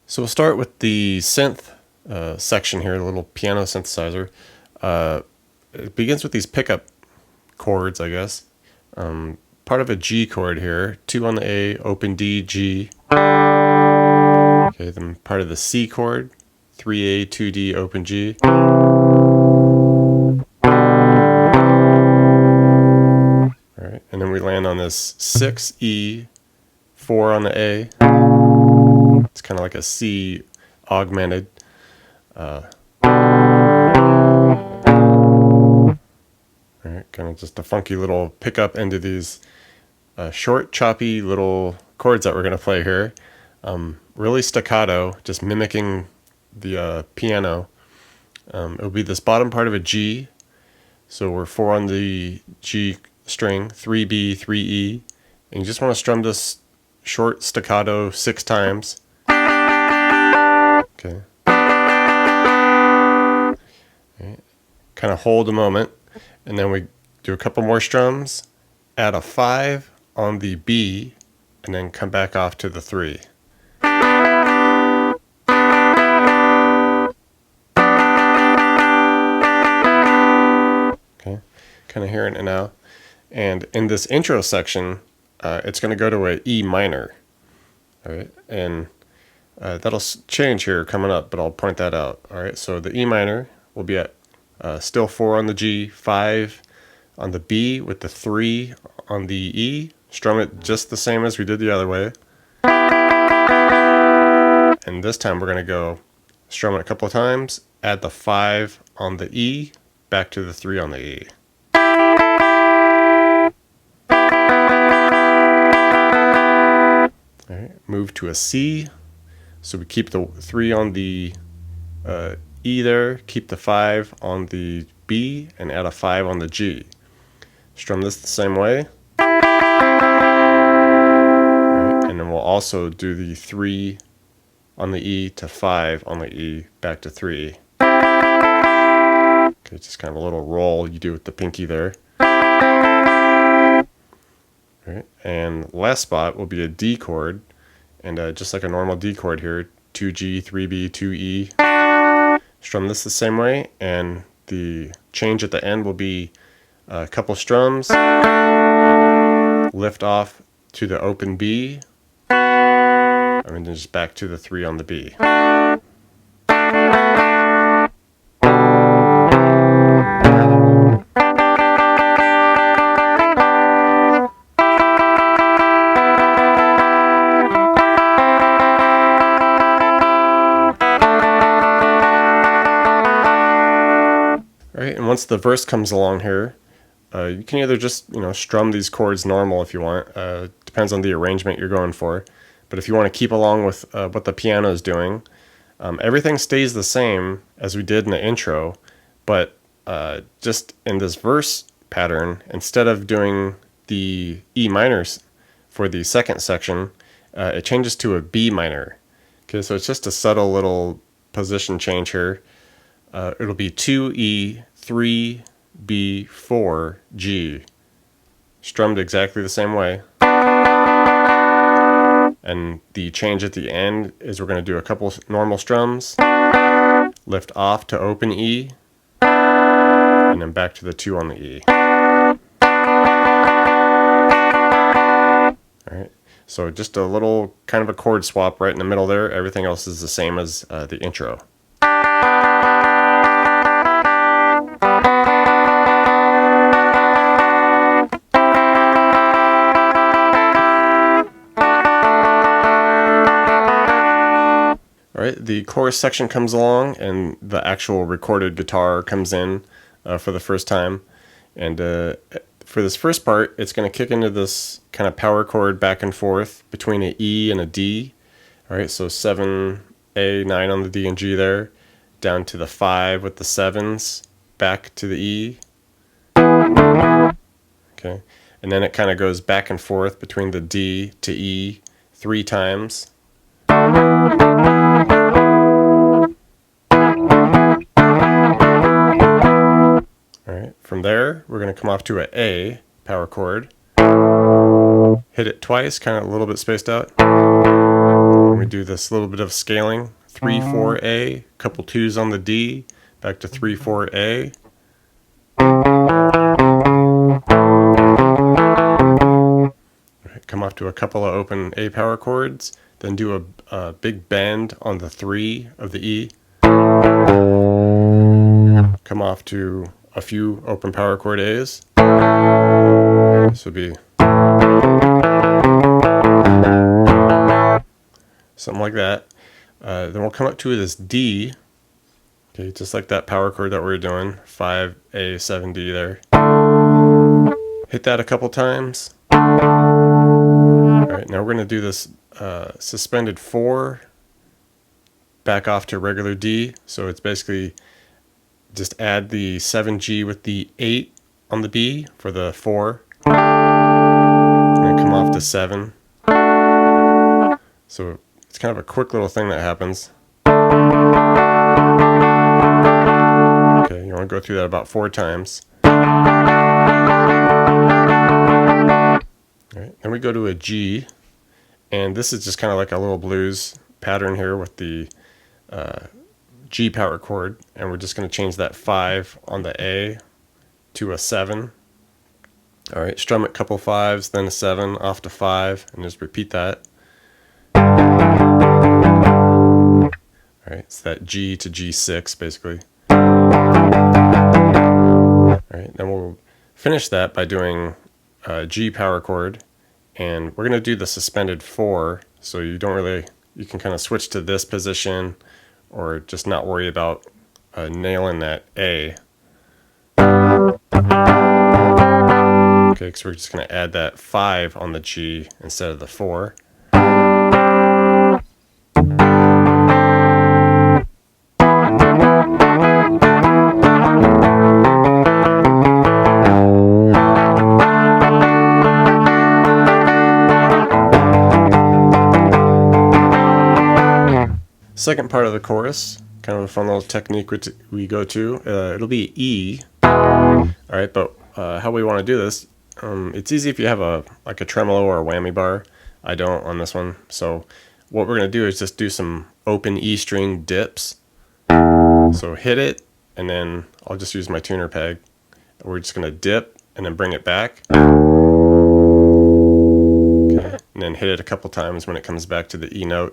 So we'll start with the synth section here, the little piano synthesizer. It begins with these pickup chords, I guess. Part of a G chord here, 2 on the A, open D, G. Okay, then part of the C chord, 3A, 2D, open G. Alright, and then we land on this 6E, 4 on the A. It's kind of like a C augmented. Alright, kind of just a funky little pickup into these short, choppy little chords that we're going to play here. Really staccato, just mimicking the piano. It'll be this bottom part of a G. So we're 4 on the G string, 3B, 3E. And you just want to strum this short staccato 6 times. Okay. Right. Kind of hold a moment, and then we do a couple more strums, add a 5 on the B, and then come back off to the 3. Okay, kind of hearing it now. And in this intro section, it's going to go to an E minor. All right, and that'll change here coming up, but I'll point that out. All right, so the E minor will be at still 4 on the G, 5 on the B with the 3 on the E. Strum it just the same as we did the other way. And this time we're going to go strum it a couple of times, add the 5 on the E, back to the 3 on the E. All right, move to a C. So we keep the 3 on the E there, keep the 5 on the B, and add a 5 on the G. Strum this the same way. Right, and then we'll also do the 3 on the E to 5 on the E, back to 3. Okay, just kind of a little roll you do with the pinky there. Right, and last spot will be a D chord. And just like a normal D chord here, 2G, 3B, 2E. Strum this the same way, and the change at the end will be a couple strums, lift off to the open B, and then just back to the 3 on the B. And once the verse comes along here, you can either just strum these chords normal if you want. Depends on the arrangement you're going for. But if you want to keep along with what the piano is doing, everything stays the same as we did in the intro. But just in this verse pattern, instead of doing the E minors for the second section, it changes to a B minor. Okay, so it's just a subtle little position change here. It'll be 2E, 3B, 4G, strummed exactly the same way. And the change at the end is we're going to do a couple normal strums, lift off to open E, and then back to the 2 on the E. All right, so just a little kind of a chord swap right in the middle there. Everything else is the same as the intro. The chorus section comes along, and the actual recorded guitar comes in for the first time. And for this first part, it's going to kick into this kind of power chord back and forth between an E and a D. All right, so 7, A, 9 on the D and G there, down to the 5 with the 7s, back to the E. Okay, and then it kind of goes back and forth between the D to E 3 times. Alright, from there we're going to come off to an A power chord. hit it twice, kind of a little bit spaced out. And we do this little bit of scaling, 3, 4, A, couple 2s on the D, back to 3, 4, A. Come off to a couple of open A power chords, then do a big bend on the 3 of the E. Come off to a few open power chord A's. This would be something like that. Then we'll come up to this D. Okay, just like that power chord that we were doing, 5A, 7D there. Hit that a couple times. Alright, now we're going to do this suspended 4 back off to regular D. So it's basically just add the 7G with the 8 on the B for the 4. And then come off to 7. So it's kind of a quick little thing that happens. Okay, you want to go through that about 4 times. Alright, then we go to a G, and this is just kind of like a little blues pattern here with the G power chord, and we're just going to change that 5 on the A to a 7. Alright, strum it a couple 5s, then a 7, off to 5, and just repeat that. Alright, it's that G to G6 basically. Alright, then we'll finish that by doing a G power chord, and we're going to do the suspended 4, so you can kind of switch to this position or just not worry about nailing that A. Okay, because we're just going to add that 5 on the G instead of the 4. Second part of the chorus, kind of a fun little technique we go to. It'll be E. Alright, but how we want to do this, it's easy if you have a tremolo or a whammy bar. I don't on this one. So what we're going to do is just do some open E string dips. So hit it, and then I'll just use my tuner peg. We're just going to dip and then bring it back. Okay, and then hit it a couple times when it comes back to the E note.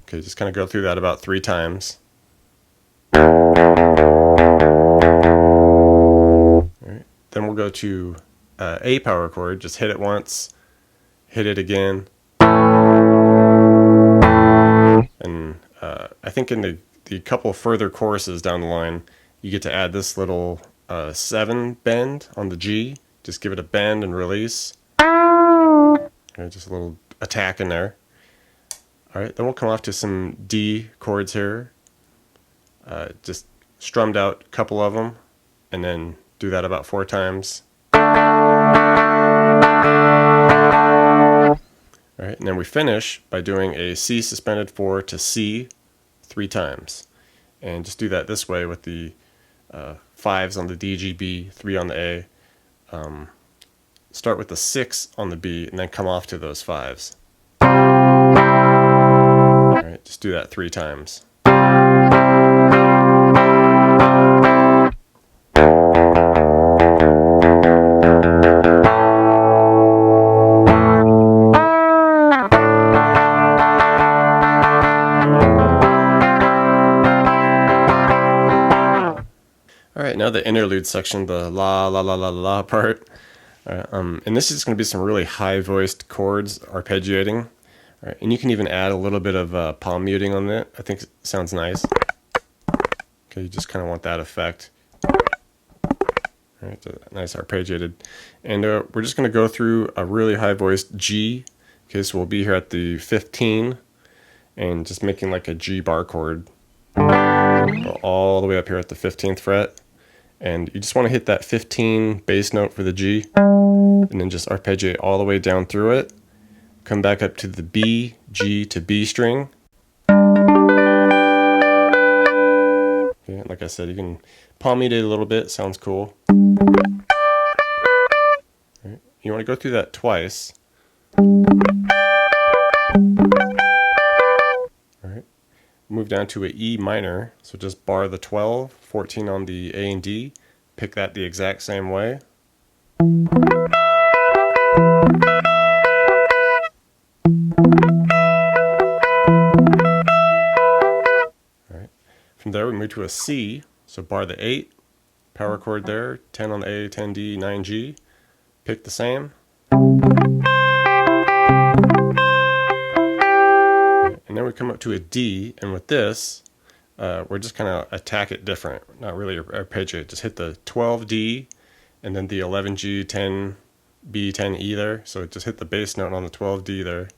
Okay, just kind of go through that about 3 times. Alright, then we'll go to A power chord, just hit it once, hit it again. And I think in the couple further choruses down the line, you get to add this little 7 bend on the G. Just give it a bend and release. Okay, just a little attack in there. Alright, then we'll come off to some D chords here. Just strummed out a couple of them, and then do that about 4 times. Alright, and then we finish by doing a C suspended 4 to C 3 times. And just do that this way with the 5s on the D, G, B, 3 on the A. Start with the 6 on the B, and then come off to those 5s. Alright, just do that 3 times. Alright, now the interlude section, the la la la la la part. And this is going to be some really high-voiced chords arpeggiating. Right, and you can even add a little bit of palm muting on it. I think it sounds nice. Okay, you just kind of want that effect. Right, nice arpeggiated. And we're just going to go through a really high-voiced G. Okay, so we'll be here at the 15 and just making like a G bar chord. Go all the way up here at the 15th fret. And you just want to hit that 15 bass note for the G, and then just arpeggiate all the way down through it. Come back up to the B, G to B string. Okay, like I said, you can palm mute it a little bit, sounds cool. You want to go through that twice. All right. Move down to an E minor, so just bar the 12, 14 on the A and D, pick that the exact same way. Alright. From there we move to a C, so bar the 8, power chord there, 10 on the A, 10 D, 9 G, pick the same. And then we come up to a D, and with this, we're just kind of attack it different, not really arpeggiate. Just hit the 12D, and then the 11G, 10B, 10E there. So just hit the bass note on the 12D there,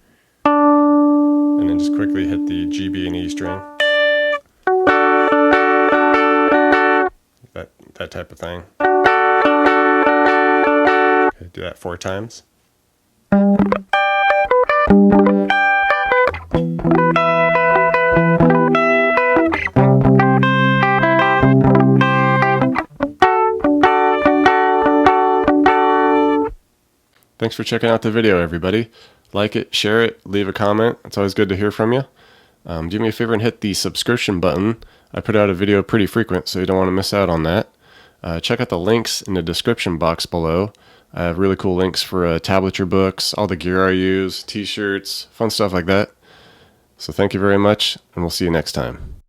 and then just quickly hit the G, B, and E string. That type of thing. Okay, do that 4 times. Thanks for checking out the video, everybody. Like it, share it, leave a comment. It's always good to hear from you. Do me a favor and hit the subscription button. I put out a video pretty frequent, so you don't want to miss out on that. Check out the links in the description box below. I have really cool links for tablature books, all the gear I use, t-shirts, fun stuff like that. So thank you very much, and we'll see you next time.